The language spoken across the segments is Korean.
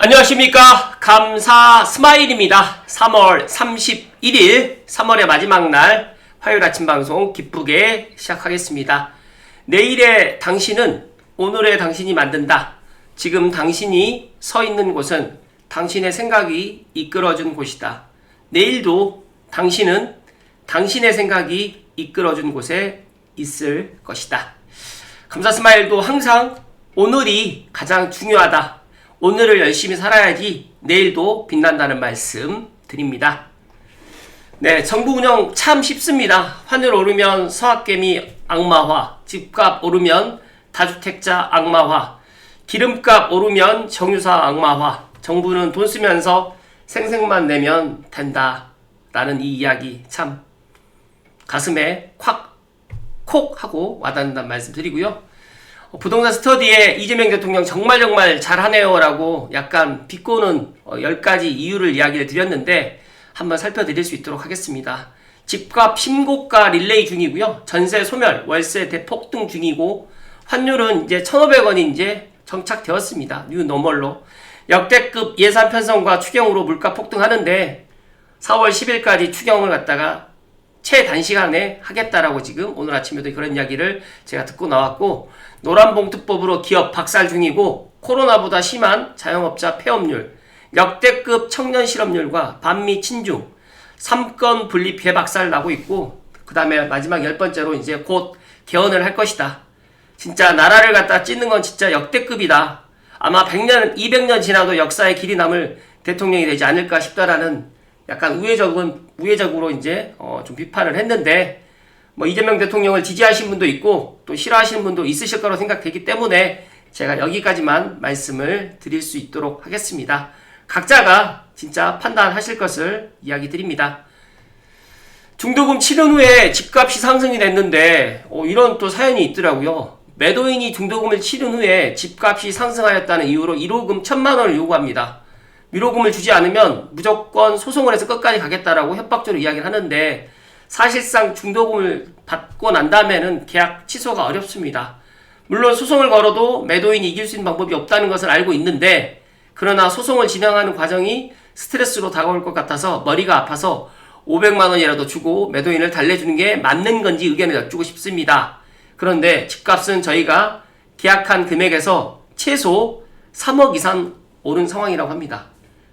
안녕하십니까. 감사 스마일입니다. 3월 31일 3월의 마지막 날 화요일 아침 방송 기쁘게 시작하겠습니다. 내일의 당신은 오늘의 당신이 만든다. 지금 당신이 서 있는 곳은 당신의 생각이 이끌어준 곳이다. 내일도 당신은 당신의 생각이 이끌어준 곳에 있을 것이다. 감사 스마일도 항상 오늘이 가장 중요하다. 오늘을 열심히 살아야지 내일도 빛난다는 말씀 드립니다. 네, 정부 운영 참 쉽습니다. 환율 오르면 서학개미 악마화, 집값 오르면 다주택자 악마화, 기름값 오르면 정유사 악마화. 정부는 돈 쓰면서 생색만 내면 된다 라는 이 이야기 참 가슴에 콕 하고 와닿는다는 말씀 드리고요. 부동산 스터디에 이재명 대통령 정말 잘하네요 라고 약간 비꼬는 10가지 이유를 이야기를 드렸는데 한번 살펴드릴 수 있도록 하겠습니다. 집값 신고가 릴레이 중이고요. 전세 소멸, 월세 대폭등 중이고 환율은 이제 1,500원이 이제 정착되었습니다. 뉴 노멀로. 역대급 예산 편성과 추경으로 물가 폭등하는데 4월 10일까지 추경을 갖다가 최단시간에 하겠다라고 지금 오늘 아침에도 그런 이야기를 제가 듣고 나왔고, 노란봉투법으로 기업 박살 중이고 코로나보다 심한 자영업자 폐업률, 역대급 청년 실업률과 반미 친중, 3건 분리 대박살 나고 있고, 그 다음에 마지막 10번째로 이제 곧 개헌을 할 것이다. 진짜 나라를 갖다 찢는 건 진짜 역대급이다. 아마 100년, 200년 지나도 역사의 길이 남을 대통령이 되지 않을까 싶다라는 약간 우회적으로 이제 좀 비판을 했는데, 뭐 이재명 대통령을 지지하신 분도 있고 또 싫어하시는 분도 있으실 거라고 생각되기 때문에 제가 여기까지만 말씀을 드릴 수 있도록 하겠습니다. 각자가 진짜 판단하실 것을 이야기 드립니다. 중도금 치른 후에 집값이 상승이 됐는데 이런 또 사연이 있더라고요. 매도인이 중도금을 치른 후에 집값이 상승하였다는 이유로 1호금 1,000만 원을 요구합니다. 위로금을 주지 않으면 무조건 소송을 해서 끝까지 가겠다라고 협박적으로 이야기를 하는데, 사실상 중도금을 받고 난 다음에는 계약 취소가 어렵습니다. 물론 소송을 걸어도 매도인이 이길 수 있는 방법이 없다는 것을 알고 있는데, 그러나 소송을 진행하는 과정이 스트레스로 다가올 것 같아서 머리가 아파서 500만 원이라도 주고 매도인을 달래주는 게 맞는 건지 의견을 여쭙고 싶습니다. 그런데 집값은 저희가 계약한 금액에서 최소 3억 이상 오른 상황이라고 합니다.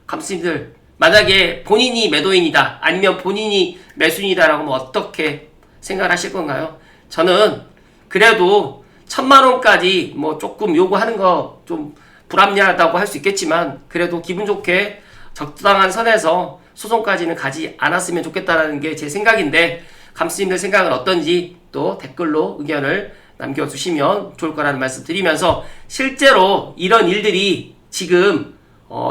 감독님들, 만약에 본인이 매도인이다 아니면 본인이 매수인이다라고 하면 어떻게 생각을 하실 건가요? 저는 그래도 1,000만 원까지 뭐 조금 요구하는 거 좀 불합리하다고 할 수 있겠지만, 그래도 기분 좋게 적당한 선에서 소송까지는 가지 않았으면 좋겠다라는 게 제 생각인데, 감독님들 생각은 어떤지 또 댓글로 의견을 남겨주시면 좋을 거라는 말씀 드리면서, 실제로 이런 일들이 지금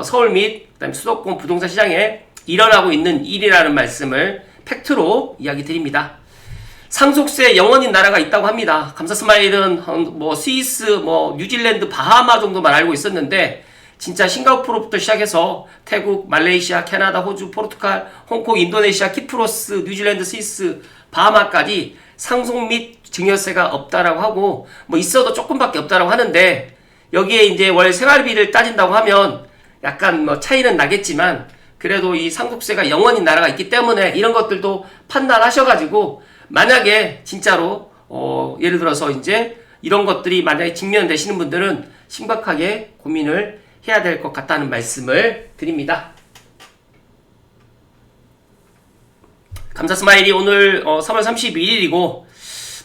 서울 및 그다음에 수도권 부동산 시장에 일어나고 있는 일이라는 말씀을 팩트로 이야기 드립니다. 상속세 영원인 나라가 있다고 합니다. 감사 스마일은 뭐 스위스, 뭐 뉴질랜드, 바하마 정도만 알고 있었는데, 진짜 싱가포르부터 시작해서 태국, 말레이시아, 캐나다, 호주, 포르투갈, 홍콩, 인도네시아, 키프로스, 뉴질랜드, 스위스, 바하마까지 상속 및 증여세가 없다라고 하고, 뭐 있어도 조금밖에 없다라고 하는데, 여기에 이제 월 생활비를 따진다고 하면 약간 뭐 차이는 나겠지만, 그래도 이 상속세가 영원인 나라가 있기 때문에 이런 것들도 판단하셔가지고, 만약에 진짜로 예를 들어서 이제 이런 것들이 만약에 직면되시는 분들은 심각하게 고민을 해야 될 것 같다는 말씀을 드립니다. 감사 스마일이 오늘 3월 31일이고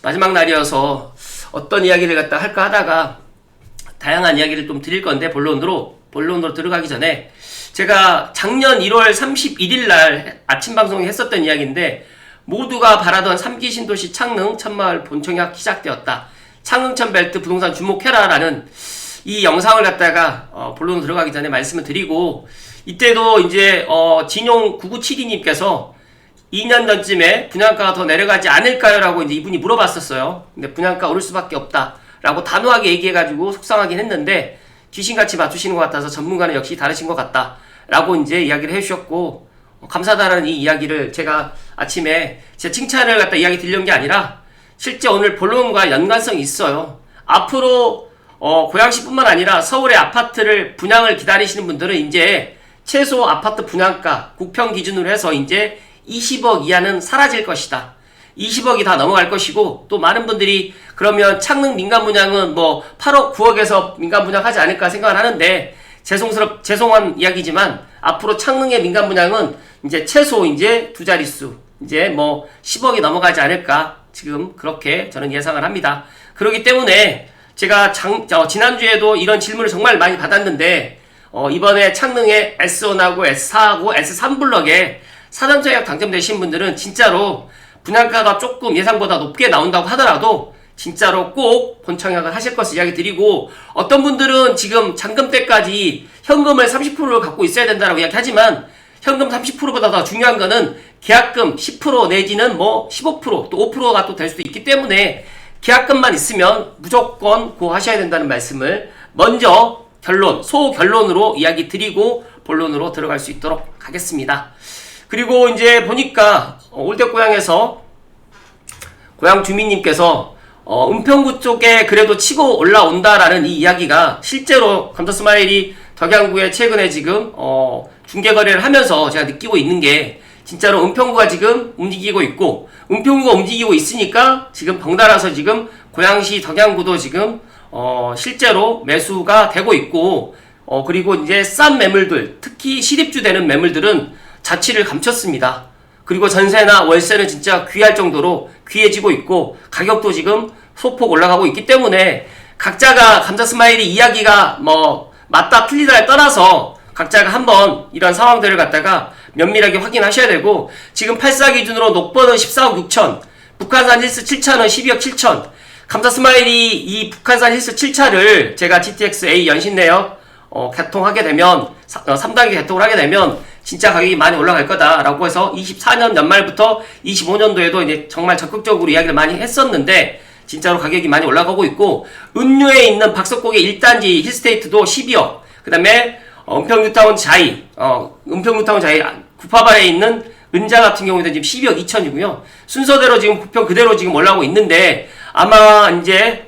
마지막 날이어서 어떤 이야기를 갖다 할까 하다가 다양한 이야기를 좀 드릴 건데, 본론으로 들어가기 전에 제가 작년 1월 31일 날 아침 방송에 했었던 이야기인데, 모두가 바라던 3기 신도시 창릉 천마을 본청약 시작되었다. 창릉천 벨트 부동산 주목해라 라는 이 영상을 갖다가 본론으로 들어가기 전에 말씀을 드리고, 이때도 이제 진용 9972님께서 2년 전쯤에 분양가가 더 내려가지 않을까요? 라고 이제 이분이 물어봤었어요. 근데 분양가 오를 수밖에 없다 라고 단호하게 얘기해가지고 속상하긴 했는데, 귀신같이 맞추시는 것 같아서 전문가는 역시 다르신 것 같다 라고 이제 이야기를 해주셨고, 감사하다는 이 이야기를 제가 아침에 제 칭찬을 갖다 이야기 드리는 게 아니라 실제 오늘 본론과 연관성이 있어요. 앞으로 고양시뿐만 아니라 서울의 아파트를 분양을 기다리시는 분들은 이제 최소 아파트 분양가 국평 기준으로 해서 이제 20억 이하는 사라질 것이다. 20억이 다 넘어갈 것이고, 또 많은 분들이 그러면 창릉 민간 분양은 뭐 8억, 9억에서 민간 분양하지 않을까 생각을 하는데, 죄송한 이야기지만 앞으로 창릉의 민간 분양은 이제 최소 이제 두 자릿수, 이제 뭐 10억이 넘어가지 않을까 지금 그렇게 저는 예상을 합니다. 그렇기 때문에 제가 지난주에도 이런 질문을 정말 많이 받았는데, 이번에 창릉의 S1하고 S4하고 S3 블럭에 사전 청약 당첨되신 분들은 진짜로 분양가가 조금 예상보다 높게 나온다고 하더라도 진짜로 꼭 본청약을 하실 것을 이야기 드리고, 어떤 분들은 지금 잔금 때까지 현금을 30%를 갖고 있어야 된다고 이야기하지만, 현금 30%보다 더 중요한 거는 계약금 10% 내지는 뭐 15% 또 5%가 또 될 수도 있기 때문에, 계약금만 있으면 무조건 고 하셔야 된다는 말씀을 먼저 소결론으로 이야기 드리고 본론으로 들어갈 수 있도록 하겠습니다. 그리고 이제 보니까 올댓고향에서 고향 주민님께서 은평구 쪽에 그래도 치고 올라온다라는 이 이야기가 실제로 감자스마일이 덕양구에 최근에 지금 중개거래를 하면서 제가 느끼고 있는 게, 진짜로 은평구가 지금 움직이고 있고, 은평구가 움직이고 있으니까 지금 덩달아서 지금 고양시 덕양구도 지금 실제로 매수가 되고 있고, 그리고 이제 싼 매물들, 특히 실입주 되는 매물들은 자취를 감췄습니다. 그리고 전세나 월세는 진짜 귀할 정도로 귀해지고 있고, 가격도 지금 소폭 올라가고 있기 때문에, 각자가 감자스마일이 이야기가 뭐 맞다 틀리다를 떠나서 각자가 한번 이런 상황들을 갖다가 면밀하게 확인하셔야 되고, 지금 84 기준으로 녹번은 14억 6천, 북한산 힐스 7차는 12억 7천, 감자스마일이 이 북한산 힐스 7차를 제가 GTX A 연신내역 개통하게 되면, 3단계 개통을 하게 되면 진짜 가격이 많이 올라갈 거다라고 해서 24년 연말부터 25년도에도 이제 정말 적극적으로 이야기를 많이 했었는데, 진짜로 가격이 많이 올라가고 있고, 은류에 있는 박석곡의 1단지 힐스테이트도 12억, 그 다음에 은평뉴타운 자이, 구파발에 있는 은자 같은 경우에도 지금 12억 2천이고요. 순서대로 지금 구평 그대로 지금 올라오고 있는데, 아마 이제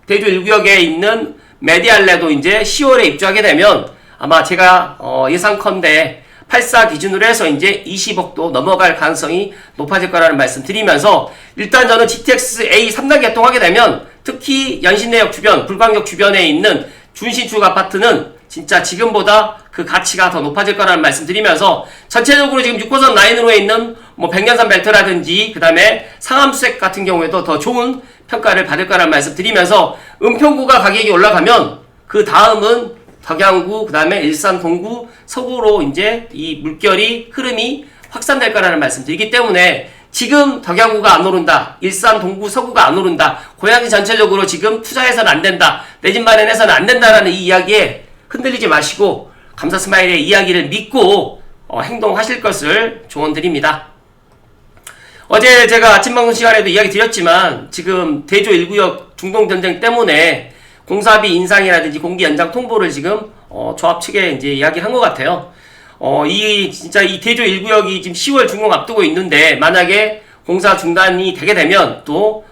대주 1구역에 있는 메디알레도 이제 10월에 입주하게 되면 아마 제가 예상컨대 84 기준으로 해서 이제 20억도 넘어갈 가능성이 높아질 거라는 말씀 드리면서, 일단 저는 GTX A 3단계 개통하게 되면 특히 연신내역 주변, 불광역 주변에 있는 준신축 아파트는 진짜 지금보다 그 가치가 더 높아질 거라는 말씀 드리면서, 전체적으로 지금 6호선 라인으로 있는 뭐 백년산 벨트라든지 그 다음에 상암수색 같은 경우에도 더 좋은 평가를 받을 거라는 말씀 드리면서, 은평구가 가격이 올라가면 그 다음은 덕양구, 그 다음에 일산 동구, 서구로 이제 이 물결이 흐름이 확산될 거라는 말씀 드리기 때문에, 지금 덕양구가 안 오른다, 일산 동구 서구가 안 오른다, 고양시 전체적으로 지금 투자해서는 안 된다, 내 집 마련해서는 안 된다라는 이 이야기에 흔들리지 마시고 감사스마일의 이야기를 믿고 행동하실 것을 조언드립니다. 어제 제가 아침 방송 시간에도 이야기 드렸지만, 지금 대조 1구역 중동전쟁 때문에 공사비 인상이라든지 공기 연장 통보를 지금 조합 측에 이제 이야기를 한 것 같아요. 진짜 이 대조 1구역이 지금 10월 준공 앞두고 있는데, 만약에 공사 중단이 되게 되면 또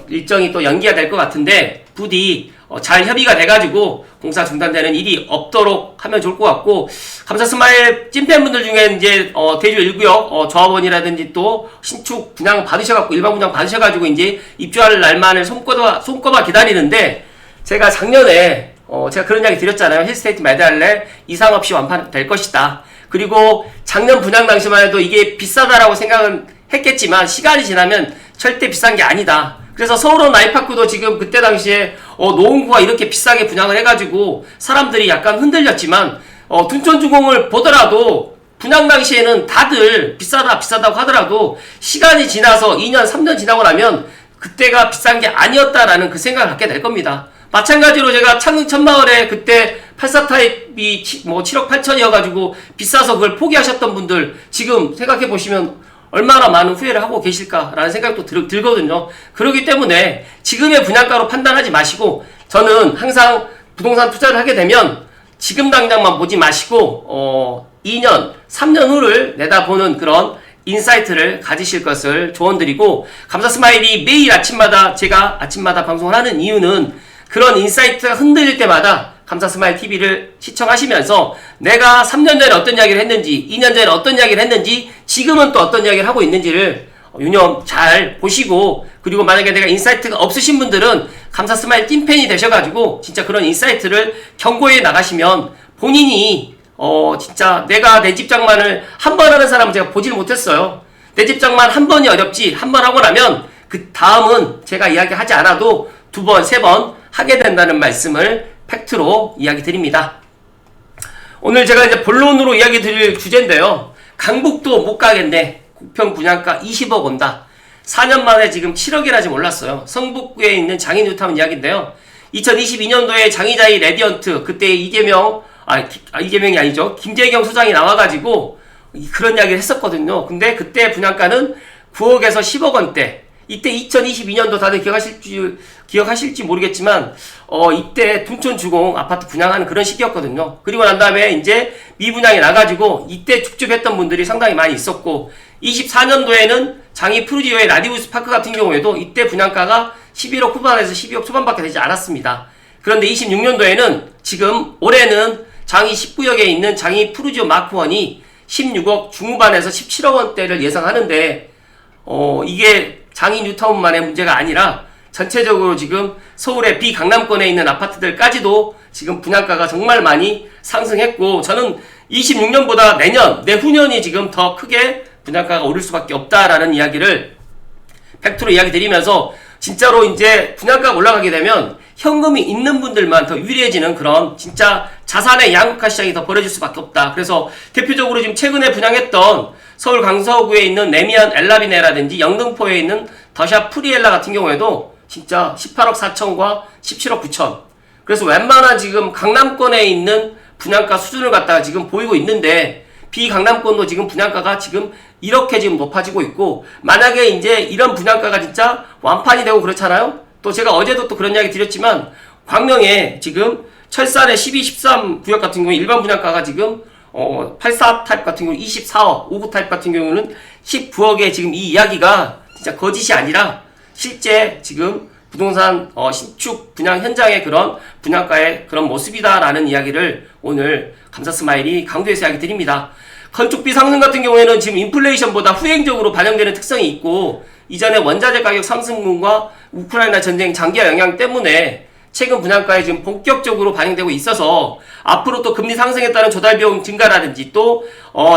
일정이 또 연기가 될 것 같은데, 부디 잘 협의가 돼가지고 공사 중단되는 일이 없도록 하면 좋을 것 같고, 감사스마일 찐팬분들 중에 이제 대주 1구역 조합원이라든지 또 신축 분양 받으셔갖고, 일반 분양 받으셔가지고 이제 입주할 날만을 손꼽아 기다리는데, 제가 작년에 제가 그런 이야기 드렸잖아요. 힐스테이트 메달레 이상 없이 완판될 것이다. 그리고 작년 분양 당시만 해도 이게 비싸다라고 생각은 했겠지만, 시간이 지나면 절대 비싼 게 아니다. 그래서 서울원 아이파크도 지금 그때 당시에 노원구가 이렇게 비싸게 분양을 해가지고 사람들이 약간 흔들렸지만, 둔촌주공을 보더라도 분양 당시에는 다들 비싸다고 하더라도 시간이 지나서 2년 3년 지나고 나면 그때가 비싼 게 아니었다라는 그 생각을 갖게 될 겁니다. 마찬가지로 제가 창릉 천마을에 그때 84 타입이 뭐 7억 8천이어가지고 비싸서 그걸 포기하셨던 분들, 지금 생각해보시면 얼마나 많은 후회를 하고 계실까라는 생각도 들거든요. 그렇기 때문에 지금의 분양가로 판단하지 마시고, 저는 항상 부동산 투자를 하게 되면 지금 당장만 보지 마시고 2년, 3년 후를 내다보는 그런 인사이트를 가지실 것을 조언드리고, 감사스마일이 매일 아침마다 제가 아침마다 방송을 하는 이유는 그런 인사이트가 흔들릴 때마다 감사 스마일 TV를 시청하시면서 내가 3년 전에 어떤 이야기를 했는지, 2년 전에 어떤 이야기를 했는지, 지금은 또 어떤 이야기를 하고 있는지를 유념 잘 보시고, 그리고 만약에 내가 인사이트가 없으신 분들은 감사 스마일 찐팬이 되셔가지고 진짜 그런 인사이트를 경고해 나가시면 본인이 진짜 내가 내 집 장만을 한 번 하는 사람은 제가 보질 못했어요. 내 집 장만 한 번이 어렵지, 한 번 하고 나면 그 다음은 제가 이야기하지 않아도 2번, 3번 하게 된다는 말씀을 팩트로 이야기 드립니다. 오늘 제가 이제 본론으로 이야기 드릴 주제인데요. 강북도 못 가겠네. 국평 분양가 20억 온다. 4년 만에 지금 7억이나 지금 올랐어요. 성북구에 있는 장인 뉴타운 이야기인데요. 2022년도에 장이자이 레디언트, 그때 이재명이 아니죠. 김재경 소장이 나와가지고 그런 이야기를 했었거든요. 근데 그때 분양가는 9억에서 10억 원대. 이때 2022년도 다들 기억하실지 모르겠지만 이때 둔촌주공 아파트 분양하는 그런 시기였거든요. 그리고 난 다음에 이제 미분양이 나가지고 이때 줍줍했던 분들이 상당히 많이 있었고, 24년도에는 장이 푸르지오의 라디우스 파크 같은 경우에도 이때 분양가가 11억 후반에서 12억 초반밖에 되지 않았습니다. 그런데 26년도에는 지금 올해는 장이 19역에 있는 장이 푸르지오 마크1이 16억 중후반에서 17억 원대를 예상하는데 이게 장이 뉴타운만의 문제가 아니라 전체적으로 지금 서울의 비강남권에 있는 아파트들까지도 지금 분양가가 정말 많이 상승했고, 저는 26년보다 내후년이 지금 더 크게 분양가가 오를 수밖에 없다라는 이야기를 팩트로 이야기 드리면서, 진짜로 이제 분양가가 올라가게 되면 현금이 있는 분들만 더 유리해지는 그런 진짜 자산의 양극화 시장이 더 벌어질 수밖에 없다. 그래서 대표적으로 지금 최근에 분양했던 서울 강서구에 있는 레미안 엘라비네라든지 영등포에 있는 더샵 프리엘라 같은 경우에도 진짜 18억 4천과 17억 9천. 그래서 웬만한 지금 강남권에 있는 분양가 수준을 갖다가 지금 보이고 있는데, 비강남권도 지금 분양가가 지금 이렇게 지금 높아지고 있고, 만약에 이제 이런 분양가가 진짜 완판이 되고 그렇잖아요? 또 제가 어제도 또 그런 이야기 드렸지만, 광명에 지금 철산의 12, 13 구역 같은 경우에 일반 분양가가 지금 84 타입 같은 경우 24억, 59 타입 같은 경우는 19억에 지금 이 이야기가 진짜 거짓이 아니라 실제 지금 부동산 신축 분양 현장의 그런 분양가의 그런 모습이다라는 이야기를 오늘 감사 스마일이 강조해서 이야기 드립니다. 건축비 상승 같은 경우에는 지금 인플레이션보다 후행적으로 반영되는 특성이 있고, 이전에 원자재 가격 상승분과 우크라이나 전쟁 장기화 영향 때문에 최근 분양가에 지금 본격적으로 반영되고 있어서, 앞으로 또 금리 상승에 따른 조달 비용 증가라든지 또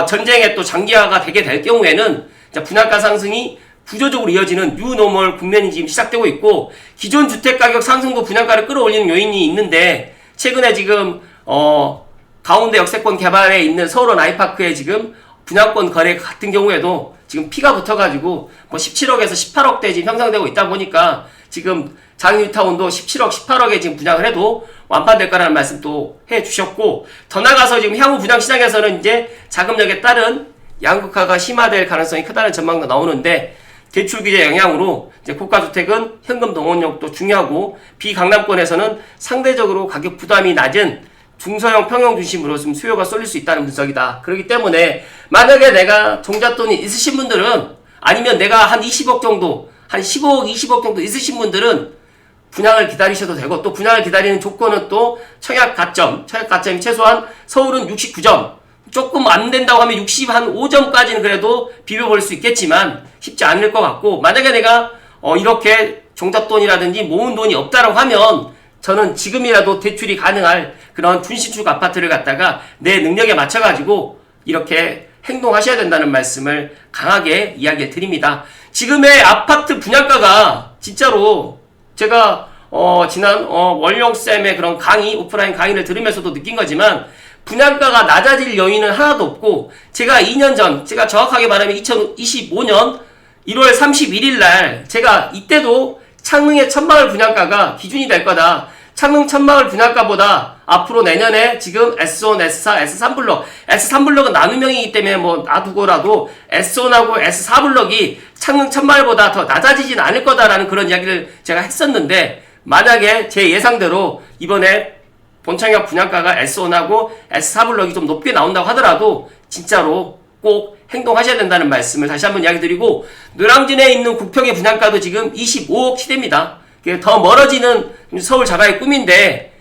전쟁의 또 장기화가 되게 될 경우에는 분양가 상승이 구조적으로 이어지는 뉴노멀 국면이 지금 시작되고 있고, 기존 주택 가격 상승도 분양가를 끌어올리는 요인이 있는데, 최근에 지금 가운데 역세권 개발에 있는 서울원 아이파크에 지금 분양권 거래 같은 경우에도 지금 피가 붙어가지고 17억에서 18억대 지금 형성되고 있다 보니까, 지금 장유타운도 17억, 18억에 지금 분양을 해도 완판될 거라는 말씀 또 해주셨고, 더 나가서 지금 향후 분양시장에서는 이제 자금력에 따른 양극화가 심화될 가능성이 크다는 전망도 나오는데, 대출 규제 영향으로 이제 고가주택은 현금 동원력도 중요하고, 비강남권에서는 상대적으로 가격 부담이 낮은 중소형 평형 중심으로 좀 수요가 쏠릴 수 있다는 분석이다. 그렇기 때문에 만약에 내가 종잣돈이 있으신 분들은, 아니면 내가 한 20억 정도, 한 15억, 20억 정도 있으신 분들은 분양을 기다리셔도 되고, 또 분양을 기다리는 조건은 또 청약 가점이 최소한 서울은 69점, 조금 안 된다고 하면 65점까지는 그래도 비벼볼 수 있겠지만 쉽지 않을 것 같고, 만약에 내가 이렇게 종잣돈이라든지 모은 돈이 없다라고 하면 저는 지금이라도 대출이 가능할 그런 준신축 아파트를 갖다가 내 능력에 맞춰가지고 이렇게 행동하셔야 된다는 말씀을 강하게 이야기해 드립니다. 지금의 아파트 분양가가 진짜로 제가 지난 월령쌤의 그런 강의, 오프라인 강의를 들으면서도 느낀 거지만, 분양가가 낮아질 요인은 하나도 없고, 제가 2년 전, 제가 정확하게 말하면 2025년 1월 31일 날 제가 이때도 창릉의 천마을 분양가가 기준이 될 거다. 창릉 천마을 분양가보다 앞으로 내년에 지금 S1, S4, S3블럭, S3블럭은 나눔형이기 때문에 뭐 놔두고라도 S1하고 S4블럭이 창릉 천마을보다 더 낮아지진 않을 거다라는 그런 이야기를 제가 했었는데, 만약에 제 예상대로 이번에 본청약 분양가가 S1하고 S4블럭이 좀 높게 나온다고 하더라도 진짜로 꼭 행동하셔야 된다는 말씀을 다시 한번 이야기 드리고, 노량진에 있는 국평의 분양가도 지금 25억 시대입니다. 더 멀어지는 서울 자가의 꿈인데,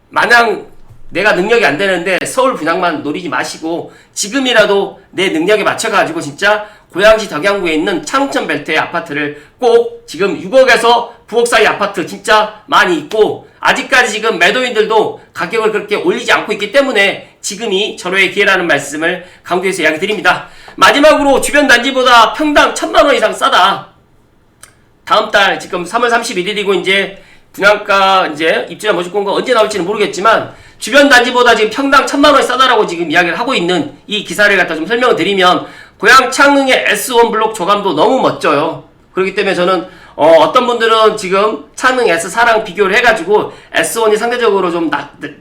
마냥 내가 능력이 안 되는데 서울 분양만 노리지 마시고 지금이라도 내 능력에 맞춰가지고 진짜 고양시 덕양구에 있는 창천 벨트의 아파트를 꼭 지금 6억에서 9억 사이 아파트 진짜 많이 있고, 아직까지 지금 매도인들도 가격을 그렇게 올리지 않고 있기 때문에 지금이 절호의 기회라는 말씀을 강조해서 이야기 드립니다. 마지막으로 주변 단지보다 평당 1,000만원 이상 싸다. 다음 달 지금 3월 31일이고 이제 분양가 이제 입주자 모집 공고 언제 나올지는 모르겠지만 주변 단지보다 지금 평당 1,000만원이 싸다라고 지금 이야기를 하고 있는 이 기사를 갖다 좀 설명을 드리면, 고양 창릉의 S1 블록 조감도 너무 멋져요. 그렇기 때문에 저는 어떤 분들은 지금 창릉 S4랑 비교를 해가지고 S1이 상대적으로 좀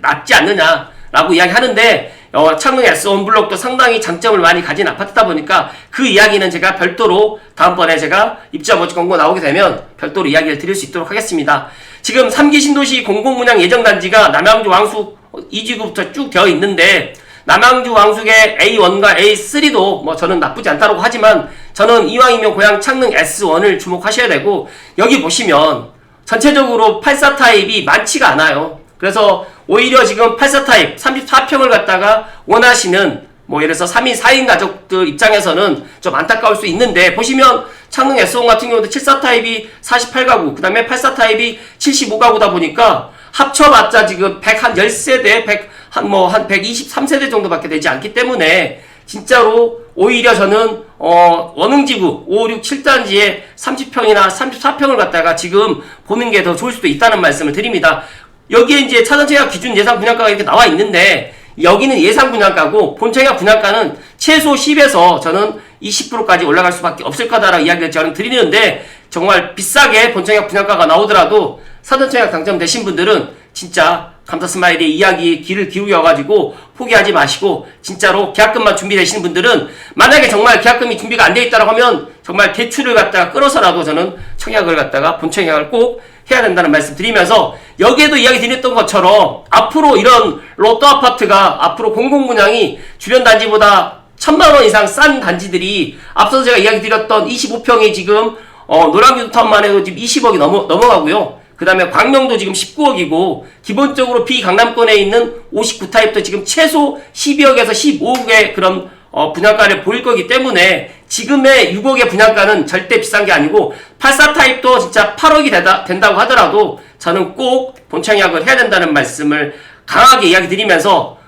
낫지 않느냐라고 이야기하는데, 창릉 S1 블록도 상당히 장점을 많이 가진 아파트다 보니까 그 이야기는 제가 별도로 다음번에 제가 입주자 모집 공고 나오게 되면 별도로 이야기를 드릴 수 있도록 하겠습니다. 지금 3기 신도시 공공분양 예정단지가 남양주 왕숙 2지구부터 쭉 되어 있는데, 남양주 왕숙의 A1과 A3도 뭐 저는 나쁘지 않다고 하지만 저는 이왕이면 고양 창릉 S1을 주목하셔야 되고, 여기 보시면 전체적으로 84 타입이 많지가 않아요. 그래서 오히려 지금 84 타입 34평을 갖다가 원하시는 뭐 예를 들어서 3인 4인 가족들 입장에서는 좀 안타까울 수 있는데, 보시면 창릉 S1 같은 경우도 74 타입이 48가구, 그 다음에 84 타입이 75가구다 보니까 합쳐봤자 지금 113세대, 한 123세대 정도밖에 되지 않기 때문에 진짜로 오히려 저는 원흥지구 5, 6, 7단지에 30평이나 34평을 갖다가 지금 보는 게 더 좋을 수도 있다는 말씀을 드립니다. 여기에 이제 차선청약 기준 예상 분양가가 이렇게 나와 있는데, 여기는 예상 분양가고 본청약 분양가는 최소 10에서 저는 20%까지 올라갈 수밖에 없을 거다라고 이야기를 저는 드리는데, 정말 비싸게 본청약 분양가가 나오더라도 사전청약 당첨되신 분들은 진짜 감사스마일의 이야기에 귀를 기울여가지고 포기하지 마시고, 진짜로 계약금만 준비되시는 분들은 만약에 정말 계약금이 준비가 안 돼 있다고 하면 정말 대출을 갖다가 끌어서라도 저는 청약을 갖다가 본청약을 꼭 해야 된다는 말씀 드리면서, 여기에도 이야기 드렸던 것처럼 앞으로 이런 로또 아파트가 앞으로 공공분양이 주변 단지보다 1,000만원 이상 싼 단지들이, 앞서서 제가 이야기 드렸던 25평이 지금 노량유타운만 해도 지금 20억이 넘어가고요. 그 다음에 광명도 지금 19억이고, 기본적으로 비강남권에 있는 59타입도 지금 최소 12억에서 15억의 그런 분양가를 보일 거기 때문에 지금의 6억의 분양가는 절대 비싼 게 아니고, 84타입도 진짜 8억이 된다고 하더라도 저는 꼭 본청약을 해야 된다는 말씀을 강하게 이야기 드리면서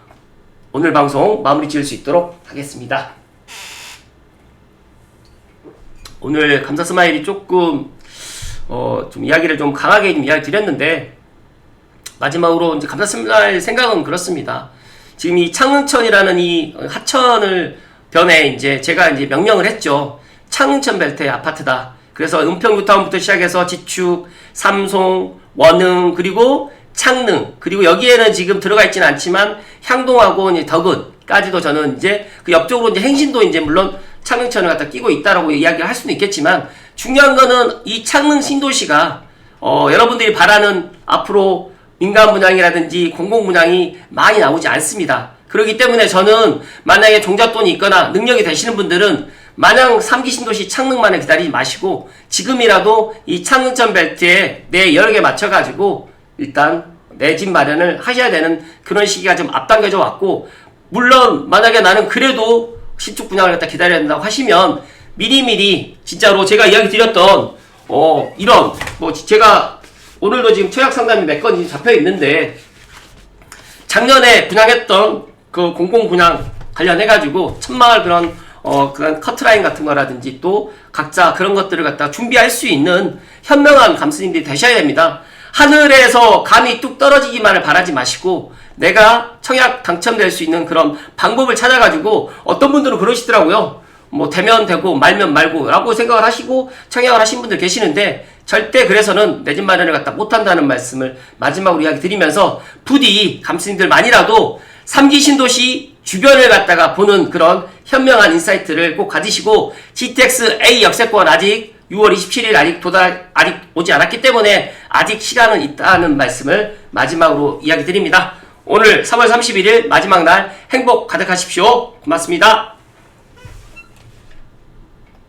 오늘 방송 마무리 지을 수 있도록 하겠습니다. 오늘 감사스마일이 조금 좀 이야기를 좀 강하게 좀 이야기 드렸는데, 마지막으로 이제 감사스마일 생각은 그렇습니다. 지금 이 창릉천이라는 이 하천을 변해 이제 제가 이제 명명을 했죠. 창릉천 벨트의 아파트다. 그래서 은평뉴타운부터 시작해서 지축, 삼송, 원흥, 그리고 창릉, 그리고 여기에는 지금 들어가 있지는 않지만 향동하고 이제 덕은까지도 저는 이제 그 옆쪽으로 이제 행신도 이제 물론 창릉천을 갖다 끼고 있다라고 이야기를 할 수는 있겠지만, 중요한 거는 이 창릉 신도시가 여러분들이 바라는 앞으로 민간 분양이라든지 공공 분양이 많이 나오지 않습니다. 그렇기 때문에 저는 만약에 종잣돈이 있거나 능력이 되시는 분들은 마냥 3기 신도시 창릉만을 기다리지 마시고 지금이라도 이 창릉천 벨트에 내 여력에 맞춰가지고 일단 내 집 마련을 하셔야 되는 그런 시기가 좀 앞당겨져 왔고, 물론 만약에 나는 그래도 신축 분양을 갖다 기다려야 된다고 하시면 미리미리 진짜로 제가 이야기 드렸던 이런 제가 오늘도 지금 청약 상담이 몇 건이 잡혀 있는데, 작년에 분양했던 그 공공 분양 관련해가지고 천마을 그런 커트라인 같은 거라든지 또 각자 그런 것들을 갖다 준비할 수 있는 현명한 감수님들이 되셔야 됩니다. 하늘에서 감이 뚝 떨어지기만을 바라지 마시고 내가 청약 당첨될 수 있는 그런 방법을 찾아가지고, 어떤 분들은 그러시더라고요. 뭐 되면 되고 말면 말고 라고 생각을 하시고 청약을 하신 분들 계시는데, 절대 그래서는 내 집 마련을 갖다 못한다는 말씀을 마지막으로 이야기 드리면서, 부디 감수님들만이라도 3기 신도시 주변을 갖다가 보는 그런 현명한 인사이트를 꼭 가지시고, GTX A 역세권 아직 6월 27일 아직 오지 않았기 때문에 아직 시간은 있다는 말씀을 마지막으로 이야기 드립니다. 오늘 3월 31일 마지막 날 행복 가득하십시오. 고맙습니다.